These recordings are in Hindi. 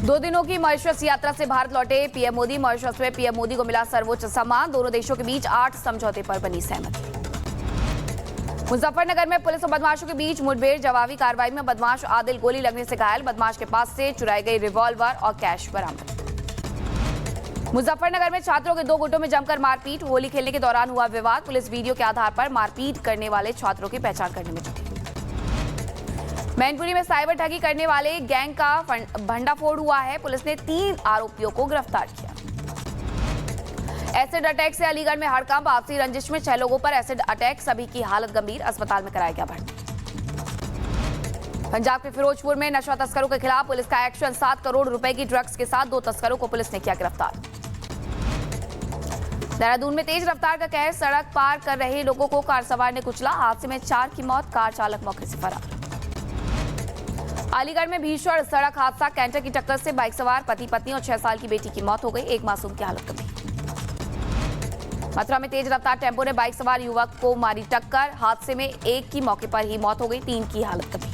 2 दिनों की मॉरिशस यात्रा से भारत लौटे पीएम मोदी। मॉरिशस में पीएम मोदी को मिला सर्वोच्च सम्मान। दोनों देशों के बीच 8 समझौते पर बनी सहमति। मुजफ्फरनगर में पुलिस और बदमाशों के बीच मुठभेड़। जवाबी कार्रवाई में बदमाश आदिल गोली लगने से घायल। बदमाश के पास से चुराई गई रिवॉल्वर और कैश बरामद। मुजफ्फरनगर में छात्रों के 2 गुटों में जमकर मारपीट। होली खेलने के दौरान हुआ विवाद। पुलिस वीडियो के आधार पर मारपीट करने वाले छात्रों की पहचान करने में जुटी। मैनपुरी में साइबर ठगी करने वाले गैंग का भंडाफोड़ हुआ है। पुलिस ने 3 आरोपियों को गिरफ्तार किया। एसिड अटैक से अलीगढ़ में हड़कंप। आपसी रंजिश में 6 लोगों पर एसिड अटैक। सभी की हालत गंभीर। अस्पताल में कराया गया भर्ती। पंजाब के फिरोजपुर में नशा तस्करों के खिलाफ पुलिस का एक्शन। 7 करोड़ रुपए की ड्रग्स के साथ 2 तस्करों को पुलिस ने किया गिरफ्तार। देहरादून में तेज रफ्तार का कहर। सड़क पार कर रहे लोगों को कार सवार ने कुचला। हादसे में 4 की मौत। कार चालक मौके से फरार। अलीगढ़ में भीषण सड़क हादसा। कैंटर की टक्कर से बाइक सवार पति पत्नी और 6 साल की बेटी की मौत हो गई। एक मासूम की हालत गंभीर। मथुरा में तेज रफ्तार टेम्पो ने बाइक सवार युवक को मारी टक्कर। हादसे में 1 की मौके पर ही मौत हो गई। 3 की हालत गंभीर।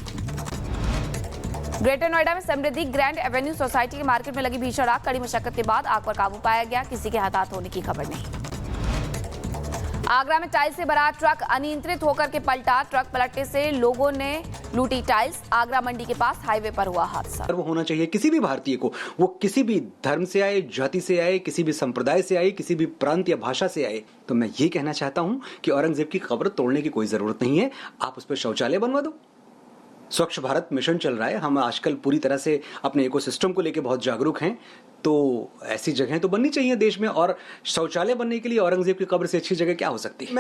ग्रेटर नोएडा में समृद्धि ग्रैंड एवेन्यू सोसाइटी के मार्केट में लगी भीषण आग। कड़ी मशक्कत के बाद आग पर काबू पाया गया। किसी के हताहत होने की खबर नहीं। आगरा में टाइल्स से भरा ट्रक अनियंत्रित होकर के पलटा। ट्रक पलटने से लोगों ने लूटी टाइल्स। आगरा मंडी के पास हाईवे पर हुआ हादसा। वो होना चाहिए किसी भी भारतीय को, वो किसी भी धर्म से आए, जाति से आए, किसी भी संप्रदाय से आए, किसी भी प्रांत या भाषा से आए। तो मैं ये कहना चाहता हूं कि औरंगजेब की कब्र तोड़ने की कोई जरूरत नहीं है। आप उस पर शौचालय बनवा दो। स्वच्छ भारत मिशन चल रहा है। हम आजकल पूरी तरह से अपने इकोसिस्टम को लेकर बहुत जागरूक हैं। तो ऐसी जगहें तो बननी चाहिए देश में। और शौचालय बनने के लिए औरंगजेब की कब्र से अच्छी जगह क्या हो सकती है?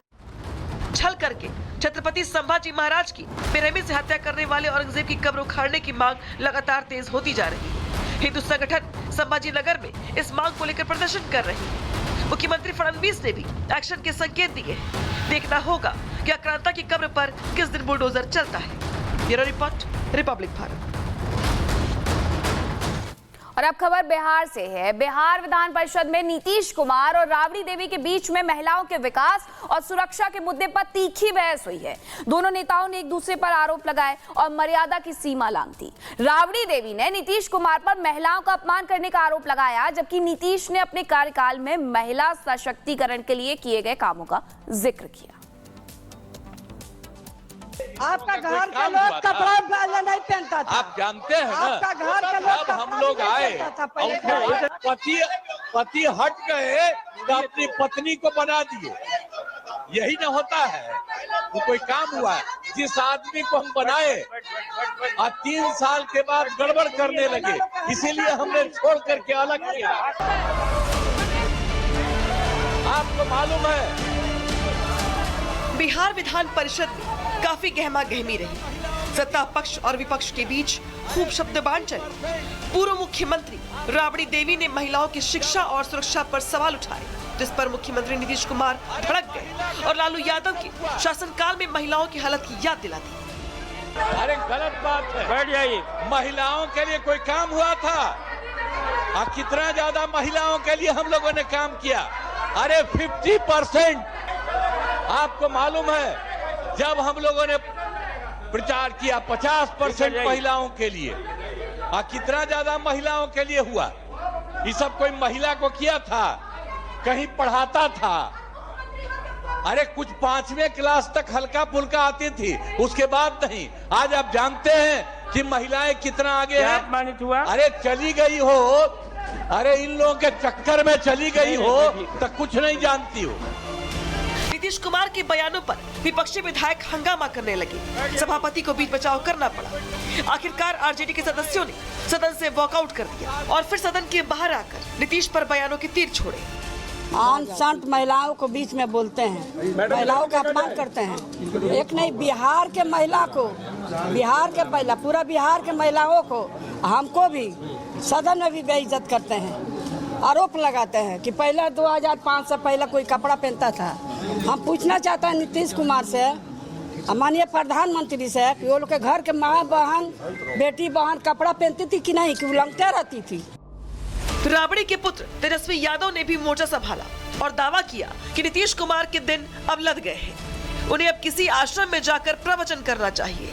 छल करके छत्रपति संभाजी महाराज की बेरहमी से हत्या करने वाले औरंगजेब की कब्र उखाड़ने की मांग लगातार तेज होती जा रही है। हिंदू संगठन संभाजी नगर में इस मांग को लेकर प्रदर्शन कर रही है। मुख्यमंत्री फडणवीस ने भी एक्शन के संकेत दिए हैं। देखना होगा कि आक्रांता की कब्र पर किस दिन बुलडोजर चलता है। Bureau report, Republic Bharat. और अब खबर बिहार से है। बिहार विधान परिषद में नीतीश कुमार और राबड़ी देवी के बीच में महिलाओं के विकास और सुरक्षा के मुद्दे पर तीखी बहस हुई है। दोनों नेताओं ने एक दूसरे पर आरोप लगाए और मर्यादा की सीमा लांघी। राबड़ी देवी ने नीतीश कुमार पर महिलाओं का अपमान करने का आरोप लगाया, जबकि नीतीश ने अपने कार्यकाल में महिला सशक्तिकरण के लिए किए गए कामों का जिक्र किया। आपका घर का लोग कपड़ा नहीं पहनता था। आप जानते हैं ना, आपका घर का लोग जब हम लोग आए पति हट गए तो अपनी पत्नी को बना दिए। यही ना होता है। वो कोई काम हुआ है। जिस आदमी को हम बनाए और 3 साल के बाद गड़बड़ करने लगे, इसीलिए हमने छोड़ करके अलग किया। आपको मालूम है बिहार विधान परिषद में काफी गहमा गहमी रही। सत्ता पक्ष और विपक्ष के बीच खूब शब्दबाण चले। पूर्व मुख्यमंत्री राबड़ी देवी ने महिलाओं की शिक्षा और सुरक्षा पर सवाल उठाए, जिस पर मुख्यमंत्री नीतीश कुमार भड़क गए और लालू यादव के शासनकाल में महिलाओं की हालत की याद दिला दी। अरे गलत बात है। बैठ जाइए। महिलाओं के लिए कोई काम हुआ था? और कितना ज्यादा महिलाओं के लिए हम लोगों ने काम किया? अरे 50%। आपको मालूम है जब हम लोगों ने प्रचार किया 50% महिलाओं के लिए, और कितना ज्यादा महिलाओं के लिए हुआ? ये सब कोई महिला को किया था? कहीं पढ़ाता था? अरे कुछ 5वीं क्लास तक हल्का फुल्का आती थी, उसके बाद नहीं। आज आप जानते हैं कि महिलाएं कितना आगे हैं। अरे चली गई हो, अरे इन लोगों के चक्कर में चली गई हो तो कुछ नहीं जानती हो। नीतीश कुमार के बयानों पर विपक्षी विधायक हंगामा करने लगे। सभापति को बीच बचाव करना पड़ा। आखिरकार आरजेडी के सदस्यों ने सदन से वॉकआउट कर दिया और फिर सदन के बाहर आकर नीतीश पर बयानों के तीर छोड़े। संत महिलाओं को बीच में बोलते हैं, महिलाओं का अपमान करते हैं। एक नहीं, बिहार के महिला को, बिहार के महिला, पूरा बिहार के महिलाओं को, हमको भी सदन में भी बेइज्जत करते हैं। आरोप लगाते हैं कि पहले 2005 से पहले कोई कपड़ा पहनता था। हम पूछना चाहते हैं नीतीश कुमार से, माननीय प्रधानमंत्री से, कि वो लोग के घर के माँ बहन, बेटी बहन कपड़ा पहनती थी कि नहीं, कि उलंघते रहती थी। राबड़ी के पुत्र तेजस्वी यादव ने भी मोर्चा संभाला और दावा किया कि नीतीश कुमार के दिन अब लद गए हैं। उन्हें अब किसी आश्रम में जाकर प्रवचन करना चाहिए।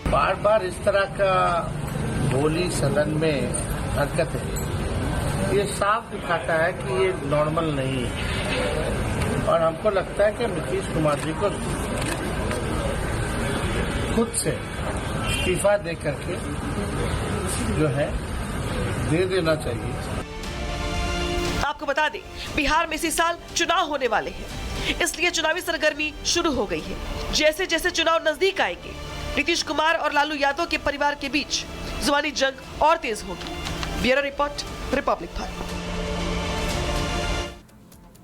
बार बार इस तरह का बोली सदन में हरकत है, ये साफ दिखाता है कि ये नॉर्मल नहीं है। और हमको लगता है कि नीतीश कुमार जी को खुद से इस्तीफा दे करके जो है दे देना चाहिए। आपको बता दें, बिहार में इसी साल चुनाव होने वाले हैं, इसलिए चुनावी सरगर्मी शुरू हो गई है। जैसे जैसे चुनाव नजदीक आएंगे, नीतीश कुमार और लालू यादव के परिवार के बीच जुबानी जंग और तेज होगी। Bureau report, Republic Bharat.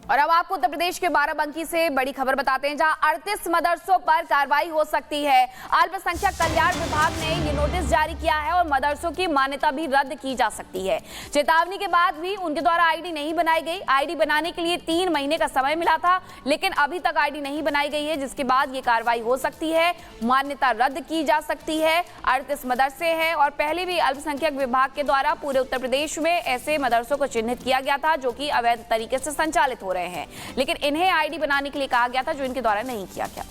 और अब आपको उत्तर प्रदेश के बाराबंकी से बड़ी खबर बताते हैं, जहां 38 मदरसों पर कार्रवाई हो सकती है। अल्पसंख्यक कल्याण विभाग ने ये नोटिस जारी किया है और मदरसों की मान्यता भी रद्द की जा सकती है। चेतावनी के बाद भी उनके द्वारा आईडी नहीं बनाई गई। आईडी बनाने के लिए 3 महीने का समय मिला था, लेकिन अभी तक आईडी नहीं बनाई गई है, जिसके बाद ये कार्रवाई हो सकती है, मान्यता रद्द की जा सकती है। 38 मदरसे हैं और पहले भी अल्पसंख्यक विभाग के द्वारा पूरे उत्तर प्रदेश में ऐसे मदरसों को चिन्हित किया गया था जो कि अवैध तरीके से संचालित हो रहे हैं, लेकिन इन्हें आईडी बनाने के लिए कहा गया था, जो इनके द्वारा नहीं किया गया।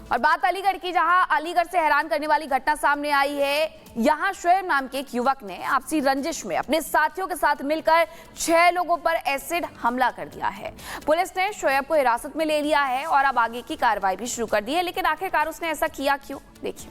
और बात अलीगढ़ की, जहां अलीगढ़ से हैरान करने वाली घटना सामने आई है। यहां शोएब नाम के एक युवक ने आपसी रंजिश में अपने साथियों के साथ मिलकर 6 लोगों पर एसिड हमला कर दिया है। पुलिस ने शोएब को हिरासत में ले लिया है और अब आगे की कार्रवाई भी शुरू कर दी है, लेकिन आखिरकार उसने ऐसा किया क्यों, देखिए।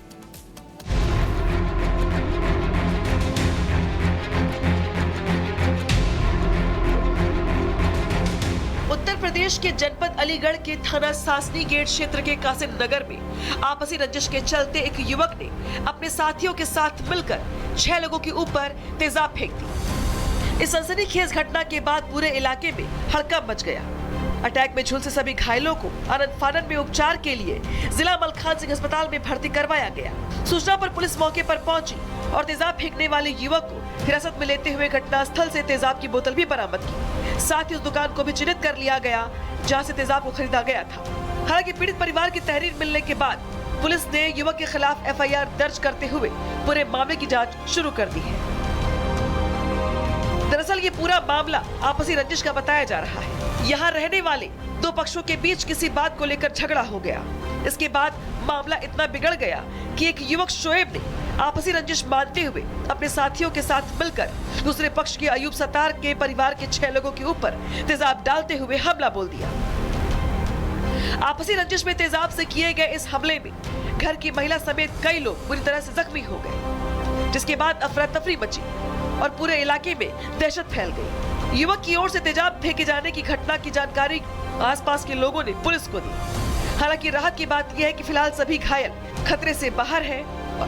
उत्तर प्रदेश के जनपद अलीगढ़ के थाना सासनी गेट क्षेत्र के कासिम नगर में आपसी रंजिश के चलते एक युवक ने अपने साथियों के साथ मिलकर 6 लोगों के ऊपर तेजाब फेंक दी। इस सनसनीखेज घटना के बाद पूरे इलाके में हड़कंप मच गया। अटैक में झुलसे सभी घायलों को आनंद फानन में उपचार के लिए जिला मलखान सिंह अस्पताल में भर्ती करवाया गया। सूचना पर पुलिस मौके पर पहुंची और तेजाब फेंकने वाले युवक को हिरासत में लेते हुए घटनास्थल से तेजाब की बोतल भी बरामद की। साथ ही उस दुकान को भी चिन्हित कर लिया गया जहां से तेजाब को खरीदा गया था। हालांकि पीड़ित परिवार की तहरीर मिलने के बाद पुलिस ने युवक के खिलाफ एफआईआर दर्ज करते हुए पूरे मामले की जांच शुरू कर दी है। दरअसल ये पूरा मामला आपसी रंजिश का बताया जा रहा है। यहाँ रहने वाले 2 पक्षों के बीच किसी बात को लेकर झगड़ा हो गया। इसके बाद मामला इतना बिगड़ गया कि एक युवक शोएब ने आपसी रंजिश मानते हुए अपने साथियों के साथ मिलकर दूसरे पक्ष के अयूब सत्तार के परिवार के 6 लोगों के ऊपर तेजाब डालते हुए हमला बोल दिया। आपसी रंजिश में तेजाब से किए गए इस हमले में घर की महिला समेत कई लोग बुरी तरह से जख्मी हो गए, जिसके बाद अफरा तफरी मची और पूरे इलाके में दहशत फैल गई। युवक की ओर से तेजाब फेंके जाने की घटना की जानकारी आसपास के लोगों ने पुलिस को दी। हालांकि राहत की बात यह है कि फिलहाल सभी घायल खतरे से बाहर हैं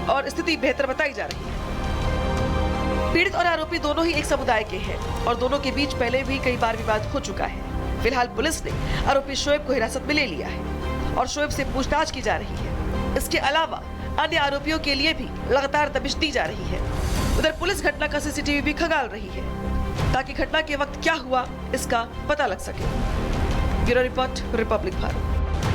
और स्थिति बेहतर बताई जा रही है। पीड़ित और आरोपी दोनों ही एक समुदाय के हैं और दोनों के बीच पहले भी कई बार विवाद हो चुका है। फिलहाल पुलिस ने आरोपी शोएब को हिरासत में ले लिया है और शोएब से पूछताछ की जा रही है। इसके अलावा अन्य आरोपियों के लिए भी लगातार दबिश दी जा रही है। उधर पुलिस घटना का सीसीटीवी भी खंगाल रही है ताकि घटना के वक्त क्या हुआ इसका पता लग सके। Bureau report, Republic Bharat.